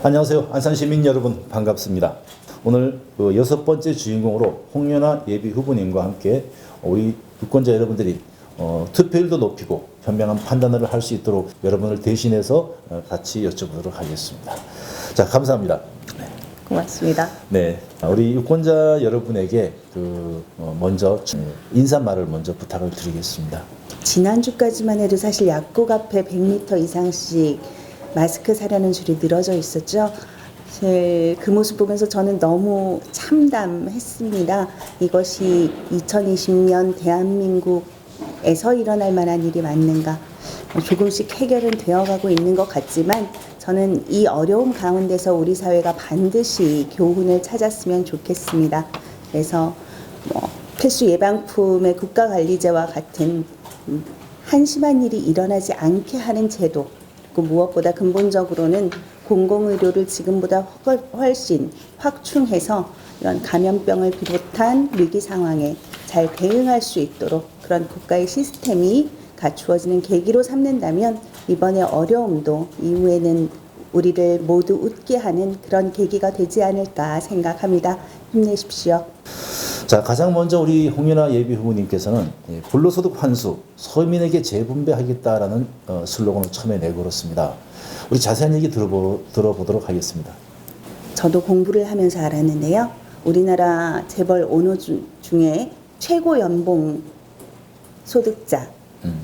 안녕하세요. 안산시민 여러분 반갑습니다. 오늘 그 6번째 주인공으로 홍윤아 예비 후보님과 함께 우리 유권자 여러분들이 투표율도 높이고 현명한 판단을 할 수 있도록 여러분을 대신해서 같이 여쭤보도록 하겠습니다. 자, 감사합니다. 고맙습니다. 네, 우리 유권자 여러분에게 먼저 인사말을 먼저 부탁을 드리겠습니다. 지난주까지만 해도 사실 약국 앞에 100m 이상씩 마스크 사려는 줄이 늘어져 있었죠. 그 모습 보면서 저는 너무 참담했습니다. 이것이 2020년 대한민국에서 일어날 만한 일이 맞는가. 조금씩 해결은 되어가고 있는 것 같지만 저는 이 어려움 가운데서 우리 사회가 반드시 교훈을 찾았으면 좋겠습니다. 그래서 필수 예방품의 국가관리제와 같은 한심한 일이 일어나지 않게 하는 제도, 그리고 무엇보다 근본적으로는 공공의료를 지금보다 훨씬 확충해서 이런 감염병을 비롯한 위기 상황에 잘 대응할 수 있도록 그런 국가의 시스템이 갖추어지는 계기로 삼는다면 이번의 어려움도 이후에는 우리를 모두 웃게 하는 그런 계기가 되지 않을까 생각합니다. 힘내십시오. 자, 가장 먼저 우리 홍윤아 예비 후보님께서는 불로소득 환수, 서민에게 재분배하겠다라는 슬로건을 처음에 내걸었습니다. 우리 자세한 얘기 들어보도록 하겠습니다. 저도 공부를 하면서 알았는데요. 우리나라 재벌 오너 중에 최고 연봉 소득자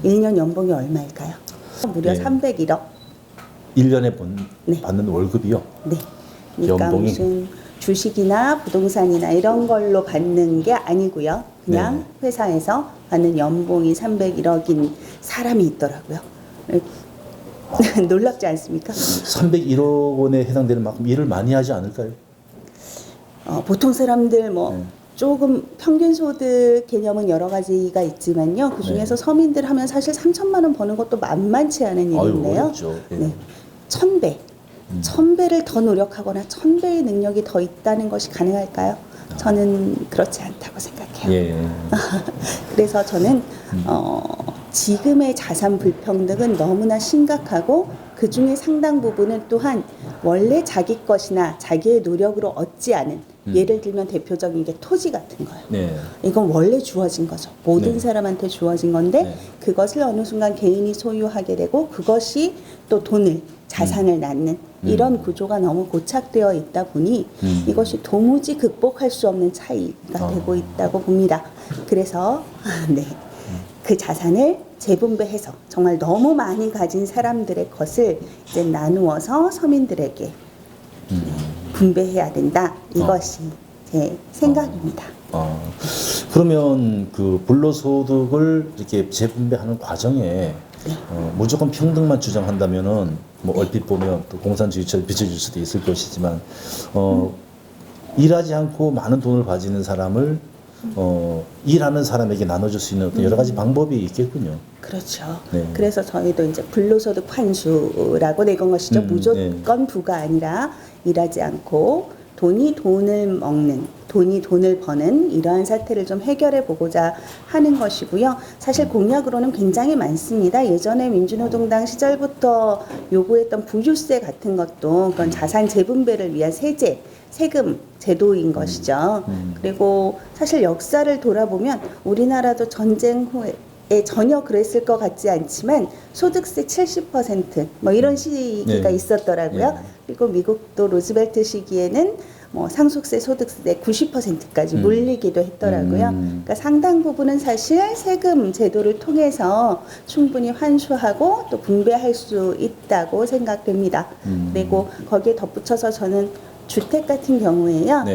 1년 연봉이 얼마일까요? 무려 301억. 1년에 네. 받는 월급이요? 네. 그러니까 연봉이? 무슨 주식이나 부동산이나 이런 걸로 받는 게 아니고요. 그냥 회사에서 받는 연봉이 301억인 사람이 있더라고요. 놀랍지 않습니까? 301억 원에 해당되는 만큼 일을 많이 하지 않을까요? 보통 사람들 조금 평균 소득 개념은 여러 가지가 있지만요. 그 중에서 서민들 하면 사실 3천만 원 버는 것도 만만치 않은 일인데요. 어렵죠. 네. 1000배. 1000배를 더 노력하거나 1000배의 능력이 더 있다는 것이 가능할까요? 저는 그렇지 않다고 생각해요. 예. 그래서 저는 지금의 자산 불평등은 너무나 심각하고 그 중에 상당 부분은 또한 원래 자기 것이나 자기의 노력으로 얻지 않은 예를 들면 대표적인 게 토지 같은 거예요. 네. 이건 원래 주어진 거죠. 모든 사람한테 주어진 건데 그것을 어느 순간 개인이 소유하게 되고 그것이 또 돈을 자산을 낳는 이런 구조가 너무 고착되어 있다 보니 이것이 도무지 극복할 수 없는 차이가 되고 있다고 봅니다. 그래서 그 자산을 재분배해서 정말 너무 많이 가진 사람들의 것을 이제 나누어서 서민들에게 분배해야 된다. 이것이 제 생각입니다. 그러면 그 불로소득을 이렇게 재분배하는 과정에 무조건 평등만 주장한다면은 얼핏 보면 또 공산주의처럼 비춰질 수도 있을 것이지만 일하지 않고 많은 돈을 가지는 사람을 일하는 사람에게 나눠줄 수 있는 어떤 여러 가지 방법이 있겠군요. 그렇죠. 네. 그래서 저희도 이제 불로소득 환수라고 내건 것이죠. 무조건 부가 아니라 일하지 않고 돈이 돈을 먹는, 돈이 돈을 버는 이러한 사태를 좀 해결해 보고자 하는 것이고요. 사실 공약으로는 굉장히 많습니다. 예전에 민주노동당 시절부터 요구했던 부유세 같은 것도 그런 자산 재분배를 위한 세금 제도인 것이죠. 그리고 사실 역사를 돌아보면 우리나라도 전쟁 후에 전혀 그랬을 것 같지 않지만 소득세 70% 이런 시기가 있었더라고요. 그리고 미국도 루즈벨트 시기에는 상속세, 소득세 90%까지 물리기도 했더라고요. 그러니까 상당 부분은 사실 세금 제도를 통해서 충분히 환수하고 또 분배할 수 있다고 생각됩니다. 그리고 거기에 덧붙여서 저는 주택 같은 경우에요.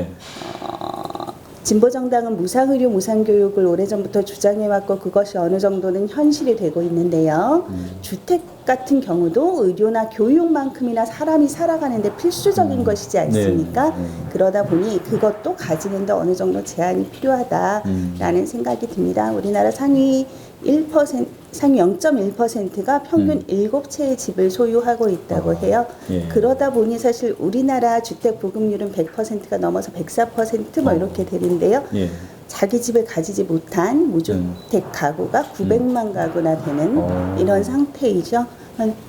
진보정당은 무상의료, 무상교육을 오래전부터 주장해왔고 그것이 어느 정도는 현실이 되고 있는데요. 주택 같은 경우도 의료나 교육만큼이나 사람이 살아가는데 필수적인 것이지 않습니까? 그러다 보니 그것도 가지는데 어느 정도 제한이 필요하다라는 생각이 듭니다. 우리나라 상위 0.1%가 평균 7채의 집을 소유하고 있다고 해요. 그러다 보니 사실 우리나라 주택 보급률은 100%가 넘어서 104% 이렇게 되는데요. 자기 집을 가지지 못한 무주택 가구가 900만 가구나 되는 이런 상태이죠.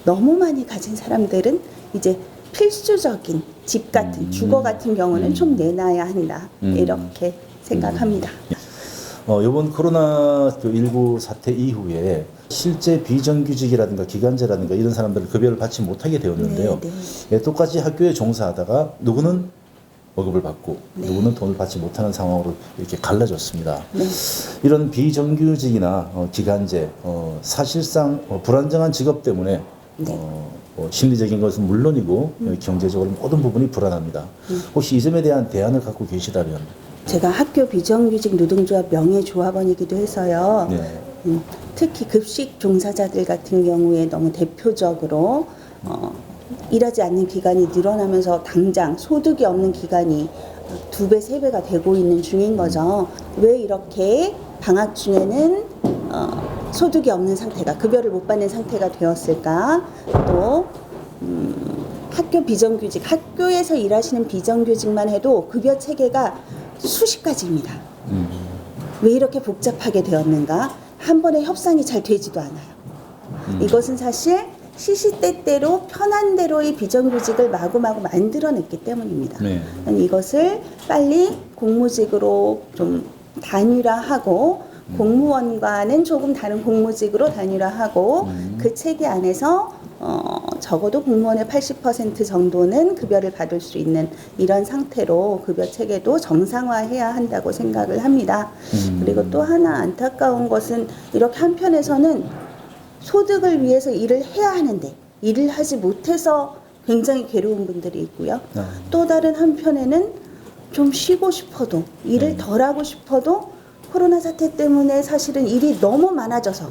너무 많이 가진 사람들은 이제 필수적인 집 같은 주거 같은 경우는 좀 내놔야 한다. 이렇게 생각합니다. 이번 코로나19 사태 이후에 실제 비정규직이라든가 기간제라든가 이런 사람들은 급여를 받지 못하게 되었는데요. 네, 예, 똑같이 학교에 종사하다가 누구는 월급을 받고 누구는 돈을 받지 못하는 상황으로 이렇게 갈라졌습니다. 네. 이런 비정규직이나 기간제, 사실상 불안정한 직업 때문에 심리적인 것은 물론이고 경제적으로 모든 부분이 불안합니다. 혹시 이 점에 대한 대안을 갖고 계시다면? 제가 학교 비정규직 노동조합 명예조합원이기도 해서요. 네. 특히 급식 종사자들 같은 경우에 너무 대표적으로 일하지 않는 기간이 늘어나면서 당장 소득이 없는 기간이 2배, 3배가 되고 있는 중인 거죠. 왜 이렇게 방학 중에는 소득이 없는 상태가, 급여를 못 받는 상태가 되었을까? 또 학교 비정규직, 학교에서 일하시는 비정규직만 해도 급여 체계가 수십 가지입니다. 왜 이렇게 복잡하게 되었는가? 한 번에 협상이 잘 되지도 않아요. 이것은 사실 시시때때로 편한 대로의 비정규직을 마구마구 만들어냈기 때문입니다. 네. 이것을 빨리 공무직으로 좀 단일화하고 공무원과는 조금 다른 공무직으로 단일화하고 그 체계 안에서 적어도 공무원의 80% 정도는 급여를 받을 수 있는 이런 상태로 급여 체계도 정상화해야 한다고 생각을 합니다. 그리고 또 하나 안타까운 것은 이렇게 한편에서는 소득을 위해서 일을 해야 하는데 일을 하지 못해서 굉장히 괴로운 분들이 있고요. 또 다른 한편에는 좀 쉬고 싶어도 일을 덜 하고 싶어도 코로나 사태 때문에 사실은 일이 너무 많아져서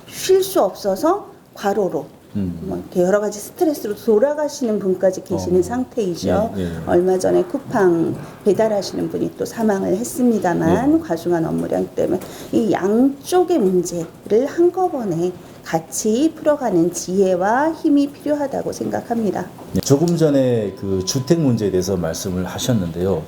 쉴 수 없어서 과로로 뭐 이렇게 여러 가지 스트레스로 돌아가시는 분까지 계시는 상태이죠. 얼마 전에 쿠팡 배달하시는 분이 또 사망을 했습니다만 과중한 업무량 때문에 이 양쪽의 문제를 한꺼번에 같이 풀어가는 지혜와 힘이 필요하다고 생각합니다. 조금 전에 그 주택 문제에 대해서 말씀을 하셨는데요.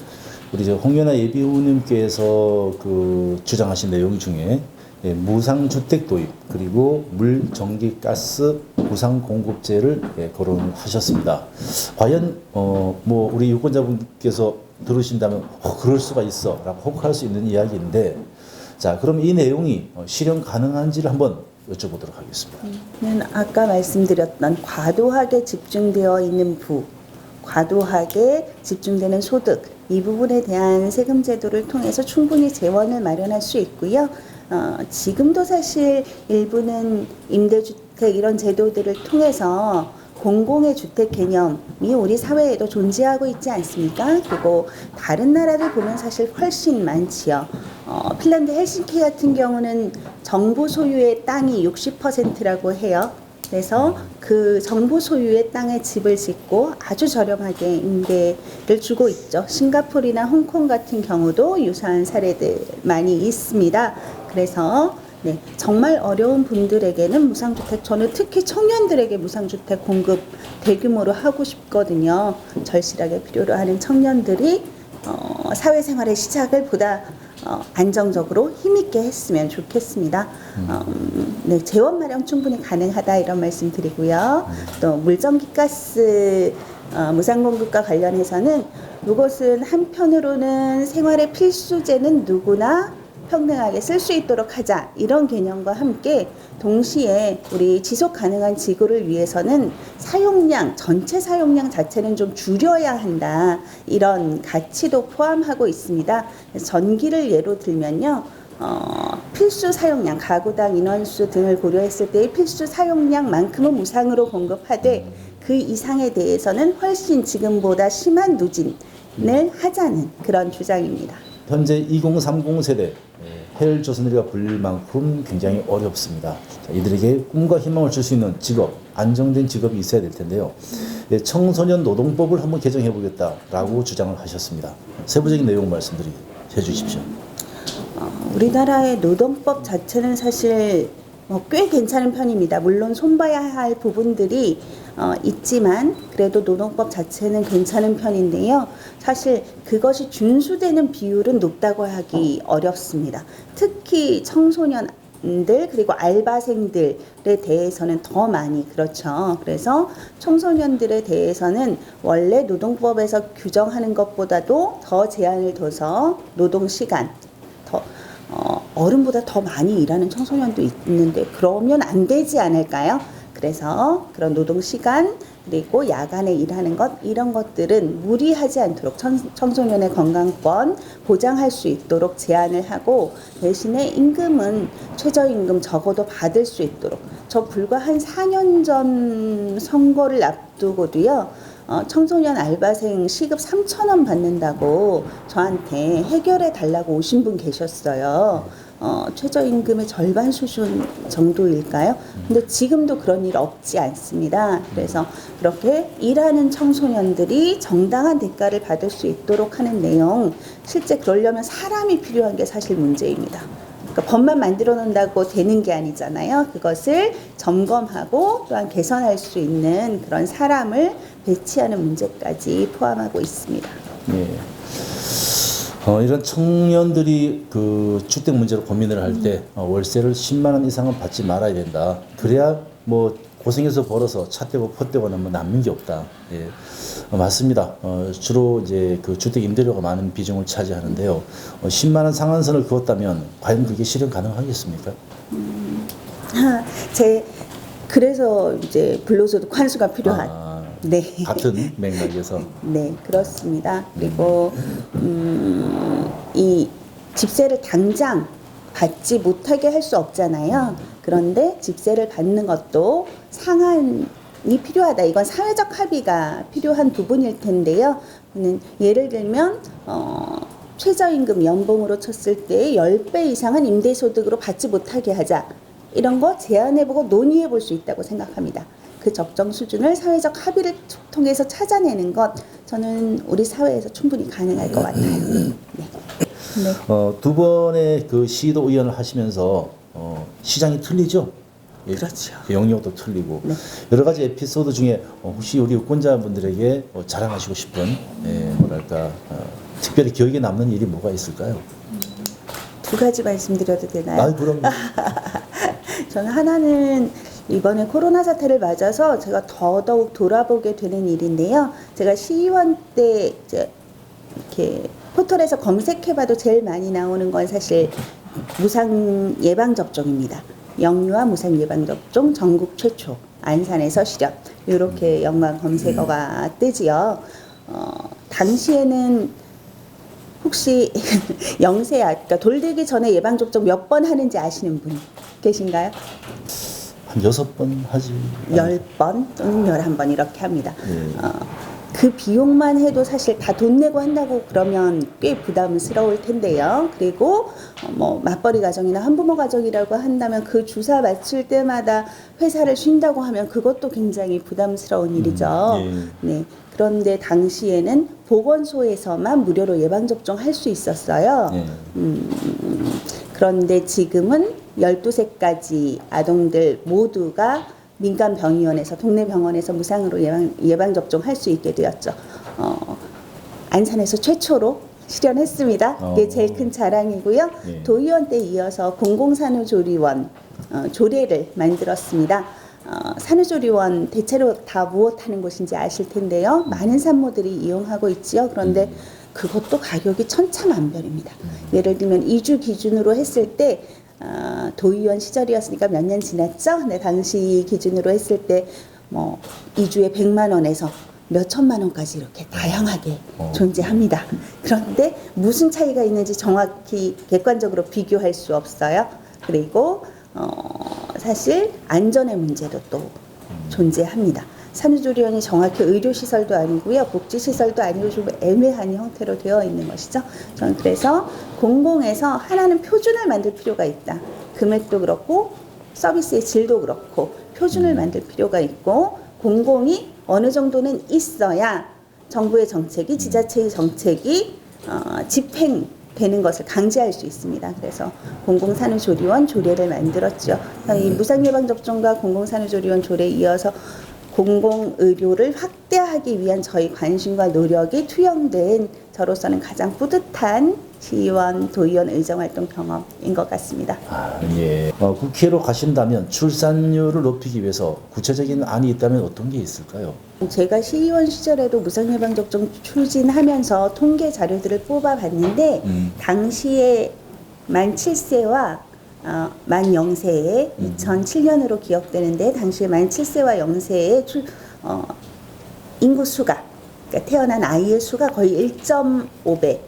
우리 홍연아 예비후보님께서 그 주장하신 내용 중에 무상주택 도입 그리고 물, 전기, 가스 무상 공급제를 거론하셨습니다. 과연 뭐 우리 유권자분께서 들으신다면 그럴 수가 있어라고 혹할 수 있는 이야기인데, 자 그럼 이 내용이 실현 가능한지를 한번 여쭤보도록 하겠습니다. 아까 말씀드렸던 과도하게 집중되어 있는 과도하게 집중되는 소득 이 부분에 대한 세금 제도를 통해서 충분히 재원을 마련할 수 있고요. 지금도 사실 일부는 임대주택 이런 제도들을 통해서 공공의 주택 개념이 우리 사회에도 존재하고 있지 않습니까? 그리고 다른 나라를 보면 사실 훨씬 많지요. 핀란드 헬싱키 같은 경우는 정부 소유의 땅이 60%라고 해요. 그래서 그 정부 소유의 땅에 집을 짓고 아주 저렴하게 임대를 주고 있죠. 싱가포르나 홍콩 같은 경우도 유사한 사례들 많이 있습니다. 그래서 정말 어려운 분들에게는 무상주택, 저는 특히 청년들에게 무상주택 공급 대규모로 하고 싶거든요. 절실하게 필요로 하는 청년들이 사회생활의 시작을 보다 안정적으로 힘있게 했으면 좋겠습니다. 재원 마련 충분히 가능하다 이런 말씀 드리고요. 또 물전기가스 무상 공급과 관련해서는 이것은 한편으로는 생활의 필수제는 누구나 평등하게 쓸 수 있도록 하자 이런 개념과 함께 동시에 우리 지속 가능한 지구를 위해서는 사용량, 전체 사용량 자체는 좀 줄여야 한다 이런 가치도 포함하고 있습니다. 전기를 예로 들면요. 필수 사용량, 가구당 인원수 등을 고려했을 때의 필수 사용량만큼은 무상으로 공급하되 그 이상에 대해서는 훨씬 지금보다 심한 누진을 하자는 그런 주장입니다. 현재 2030 세대 헬조선이라 불릴 만큼 굉장히 어렵습니다. 이들에게 꿈과 희망을 줄 수 있는 직업, 안정된 직업이 있어야 될 텐데요. 청소년 노동법을 한번 개정해 보겠다라고 주장을 하셨습니다. 세부적인 내용 말씀드리 해주십시오. 우리나라의 노동법 자체는 사실 꽤 괜찮은 편입니다. 물론 손봐야 할 부분들이 있지만 그래도 노동법 자체는 괜찮은 편인데요. 사실 그것이 준수되는 비율은 높다고 하기 어렵습니다. 특히 청소년 청소년들 그리고 알바생들에 대해서는 더 많이 그렇죠. 그래서 청소년들에 대해서는 원래 노동법에서 규정하는 것보다도 더 제한을 둬서 노동 시간 더 어른보다 더 많이 일하는 청소년도 있는데 그러면 안 되지 않을까요? 그래서 그런 노동 시간 그리고 야간에 일하는 것 이런 것들은 무리하지 않도록 청소년의 건강권 보장할 수 있도록 제한을 하고 대신에 임금은 최저임금 적어도 받을 수 있도록 저 불과 한 4년 전 선거를 앞두고도요. 청소년 알바생 시급 3,000원 받는다고 저한테 해결해 달라고 오신 분 계셨어요. 최저임금의 절반 수준 정도일까요? 근데 지금도 그런 일 없지 않습니다. 그래서 그렇게 일하는 청소년들이 정당한 대가를 받을 수 있도록 하는 내용, 실제 그러려면 사람이 필요한 게 사실 문제입니다. 그러니까 법만 만들어 놓는다고 되는 게 아니잖아요. 그것을 점검하고 또한 개선할 수 있는 그런 사람을 배치하는 문제까지 포함하고 있습니다. 예. 이런 청년들이 그 주택 문제로 고민을 할 때 월세를 10만 원 이상은 받지 말아야 된다. 그래야 뭐 고생해서 벌어서 차 떼고 포 떼고는 뭐 남는 게 없다. 예. 맞습니다. 주로 이제 그 주택 임대료가 많은 비중을 차지하는데요. 10만 원 상한선을 그었다면 과연 그게 실현 가능하겠습니까? 그래서 이제 근로소득 환수가 필요한. 네. 같은 맥락에서. 네, 그렇습니다. 그리고 이 집세를 당장 받지 못하게 할 수 없잖아요. 그런데 집세를 받는 것도 상한이 필요하다. 이건 사회적 합의가 필요한 부분일 텐데요. 예를 들면 최저임금 연봉으로 쳤을 때 10배 이상은 임대소득으로 받지 못하게 하자. 이런 거 제안해보고 논의해 볼 수 있다고 생각합니다. 그 적정 수준을 사회적 합의를 통해서 찾아내는 것 저는 우리 사회에서 충분히 가능할 것 같아요. 네. 네. 두 번의 그 시도 의원을 하시면서 시장이 틀리죠? 예, 그렇죠. 영역도 틀리고 네. 여러 가지 에피소드 중에 혹시 우리 유권자분들에게 자랑하시고 싶은 뭐랄까 특별히 기억에 남는 일이 뭐가 있을까요? 두 가지 말씀드려도 되나요? 그럼. 저는 하나는 이번에 코로나 사태를 맞아서 제가 더더욱 돌아보게 되는 일인데요. 제가 시의원 때 이제 이렇게 포털에서 검색해봐도 제일 많이 나오는 건 사실 무상 예방 접종입니다. 영유아 무상 예방 접종 전국 최초 안산에서 실현 이렇게 연관 검색어가 뜨지요. 당시에는 혹시 영세아, 그러니까 돌되기 전에 예방 접종 몇 번 하는지 아시는 분 계신가요? 한 6번 하지. 10번 또는 11번 이렇게 합니다. 네. 그 비용만 해도 사실 다 돈 내고 한다고 그러면 꽤 부담스러울 텐데요. 그리고 뭐 맞벌이 가정이나 한부모 가정이라고 한다면 그 주사 맞출 때마다 회사를 쉰다고 하면 그것도 굉장히 부담스러운 일이죠. 네. 그런데 당시에는 보건소에서만 무료로 예방접종 할 수 있었어요. 그런데 지금은 12세까지 아동들 모두가 민간병의원에서 동네 병원에서 무상으로 예방접종 할 수 있게 되었죠. 안산에서 최초로 실현했습니다. 그게 제일 큰 자랑이고요. 네. 도의원 때 이어서 공공산후조리원 조례를 만들었습니다. 산후조리원 대체로 다 무엇하는 곳인지 아실 텐데요. 많은 산모들이 이용하고 있지요. 그런데 그것도 가격이 천차만별입니다. 예를 들면 2주 기준으로 했을 때 도의원 시절이었으니까 몇 년 지났죠? 네, 당시 기준으로 했을 때 뭐 2주에 100만 원에서 몇 천만 원까지 이렇게 다양하게 존재합니다. 그런데 무슨 차이가 있는지 정확히 객관적으로 비교할 수 없어요. 그리고 사실 안전의 문제도 또 존재합니다. 산후조리원이 정확히 의료시설도 아니고요. 복지시설도 아니고 좀 애매한 형태로 되어 있는 것이죠. 저는 그래서 공공에서 하나는 표준을 만들 필요가 있다. 금액도 그렇고 서비스의 질도 그렇고 표준을 만들 필요가 있고 공공이 어느 정도는 있어야 정부의 정책이 지자체의 정책이 집행되는 것을 강제할 수 있습니다. 그래서 공공산후조리원 조례를 만들었죠. 이 무상예방접종과 공공산후조리원 조례에 이어서 공공의료를 확대하기 위한 저희 관심과 노력이 투영된 저로서는 가장 뿌듯한 시의원, 도의원 의정활동 경험인 것 같습니다. 예. 국회로 가신다면 출산율을 높이기 위해서 구체적인 안이 있다면 어떤 게 있을까요? 제가 시의원 시절에도 무상예방접종 추진하면서 통계 자료들을 뽑아봤는데 당시에 만 7세와 만 0세에 2007년으로 기억되는데 당시에 만 7세와 0세의 인구 수가 그러니까 태어난 아이의 수가 거의 1.5배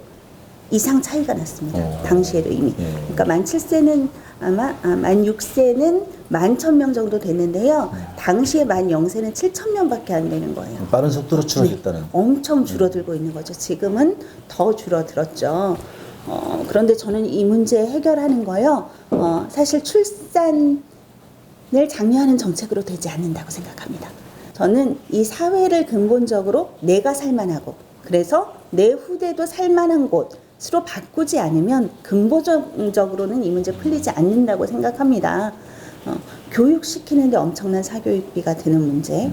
이상 차이가 났습니다. 당시에도 이미. 그러니까 만 7세는 아마 만 6세는 11,000명 정도 됐는데요. 당시에 만 0세는 7,000명밖에 안 되는 거예요. 빠른 속도로 줄어들었다는. 네, 엄청 줄어들고 있는 거죠. 지금은 더 줄어들었죠. 그런데 저는 이 문제 해결하는 거요. 사실 출산을 장려하는 정책으로 되지 않는다고 생각합니다. 저는 이 사회를 근본적으로 내가 살만하고 그래서 내 후대도 살만한 곳으로 바꾸지 않으면 근본적으로는 이 문제 풀리지 않는다고 생각합니다. 교육시키는데 엄청난 사교육비가 드는 문제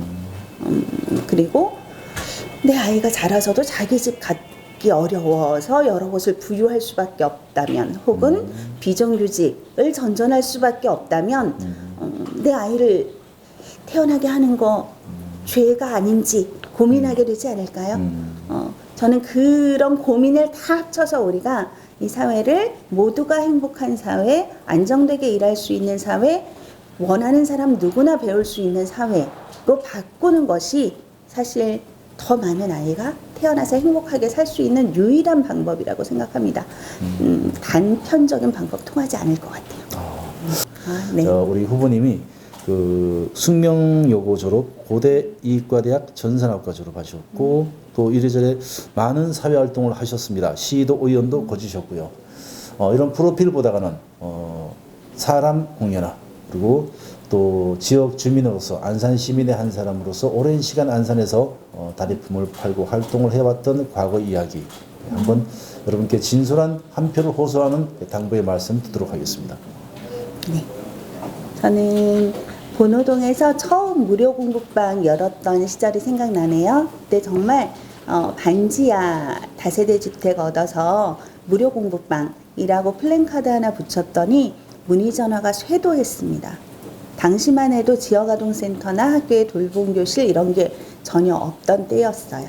그리고 내 아이가 자라서도 자기 집 갖기 어려워서 여러 곳을 부유할 수밖에 없다면 혹은 비정규직을 전전할 수밖에 없다면 내 아이를 태어나게 하는 거 죄가 아닌지 고민하게 되지 않을까요? 저는 그런 고민을 다 합쳐서 우리가 이 사회를 모두가 행복한 사회, 안정되게 일할 수 있는 사회, 원하는 사람 누구나 배울 수 있는 사회로 바꾸는 것이 사실 더 많은 아이가 태어나서 행복하게 살 수 있는 유일한 방법이라고 생각합니다. 단편적인 방법 통하지 않을 것 같아요. 네. 우리 후보님이 그 숙명여고 졸업, 고대 이과대학 전산학과 졸업하셨고 또 이래저래 많은 사회활동을 하셨습니다. 시도 의원도 거주셨고요. 이런 프로필 보다가는 사람 공연화 그리고 또 지역 주민으로서 안산 시민의 한 사람으로서 오랜 시간 안산에서 다리품을 팔고 활동을 해왔던 과거 이야기 한번 여러분께 진솔한 한 표를 호소하는 당부의 말씀 듣도록 하겠습니다. 네. 저는 본호동에서 처음 무료 공부방 열었던 시절이 생각나네요. 그때 정말 반지하 다세대 주택 얻어서 무료 공부방이라고 플랜카드 하나 붙였더니 문의 전화가 쇄도했습니다. 당시만 해도 지역아동센터나 학교의 돌봄교실 이런 게 전혀 없던 때였어요.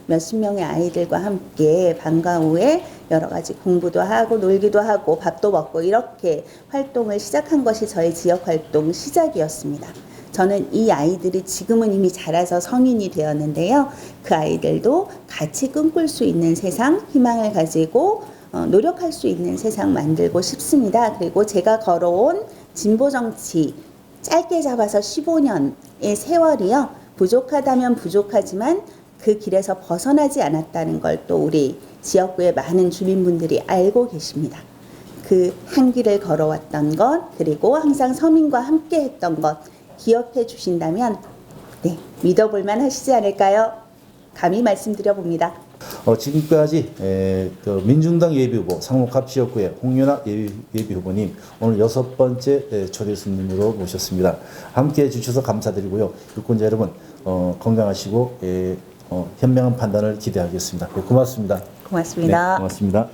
몇십 명의 아이들과 함께 방과 후에 여러 가지 공부도 하고 놀기도 하고 밥도 먹고 이렇게 활동을 시작한 것이 저의 지역활동 시작이었습니다. 저는 이 아이들이 지금은 이미 자라서 성인이 되었는데요. 그 아이들도 같이 꿈꿀 수 있는 세상, 희망을 가지고 노력할 수 있는 세상 만들고 싶습니다. 그리고 제가 걸어온 진보정치 짧게 잡아서 15년의 세월이요. 부족하다면 부족하지만 그 길에서 벗어나지 않았다는 걸 또 우리 지역구의 많은 주민분들이 알고 계십니다. 그 한 길을 걸어왔던 것 그리고 항상 서민과 함께 했던 것 기억해 주신다면 네, 믿어볼 만하시지 않을까요? 감히 말씀드려 봅니다. 지금까지 민중당 예비후보 상록갑 지역구의 홍윤아 예비후보님 오늘 6번째 초대 손님으로 모셨습니다. 함께해 주셔서 감사드리고요. 유권자 여러분 건강하시고 현명한 판단을 기대하겠습니다. 고맙습니다. 고맙습니다. 네, 고맙습니다.